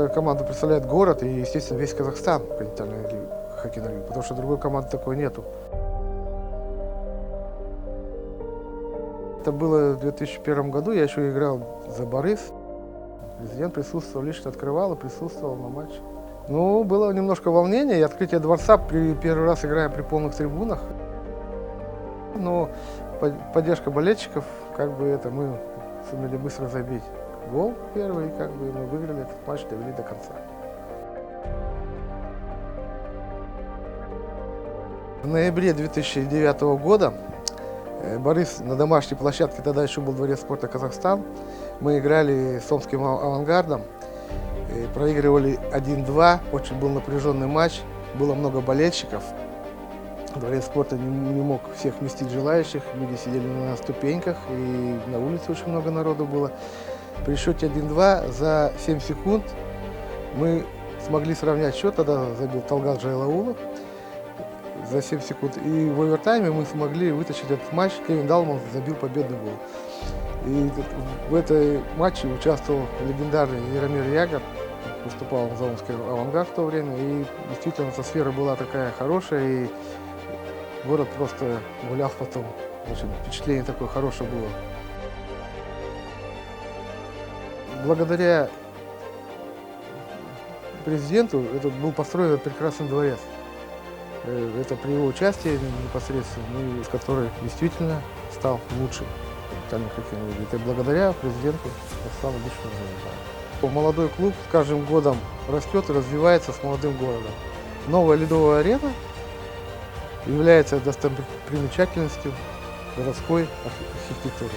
эта команда представляет город и, естественно, весь Казахстан континентальной хоккейной лиги, потому что другой команды такой нету. Это было в 2001 году, я еще играл за Борис. Президент присутствовал, лично открывал и присутствовал на матче. Ну, было немножко волнения и открытие дворца, первый раз играем при полных трибунах. Но поддержка болельщиков, мы сумели быстро забить гол первый, и мы выиграли этот матч, довели до конца. В ноябре 2009 года Борис на домашней площадке, тогда еще был дворец спорта «Казахстан», мы играли с Омским «Авангардом», проигрывали 1-2, очень был напряженный матч, было много болельщиков. Дворец спорта не мог всех вместить желающих, люди сидели на ступеньках, и на улице очень много народу было. При счете 1-2 за 7 секунд мы смогли сравнять счет, тогда забил Талгат Жайлаулов за 7 секунд. И в овертайме мы смогли вытащить этот матч, Кевин Далман забил победный гол. И в этой матче участвовал легендарный Яромир Ягод, выступал за Омский «Авангард» в то время, и действительно атмосфера была такая хорошая, и город просто гулял потом. Очень впечатление такое хорошее было. Благодаря президенту это был построен прекрасный дворец. Это при его участии непосредственно, с который действительно стал лучшим континентальной хоккейной лиги. Это благодаря президенту стало лучшим. Молодой клуб с каждым годом растет и развивается с молодым городом. Новая ледовая арена является достопримечательностью городской архитектуры.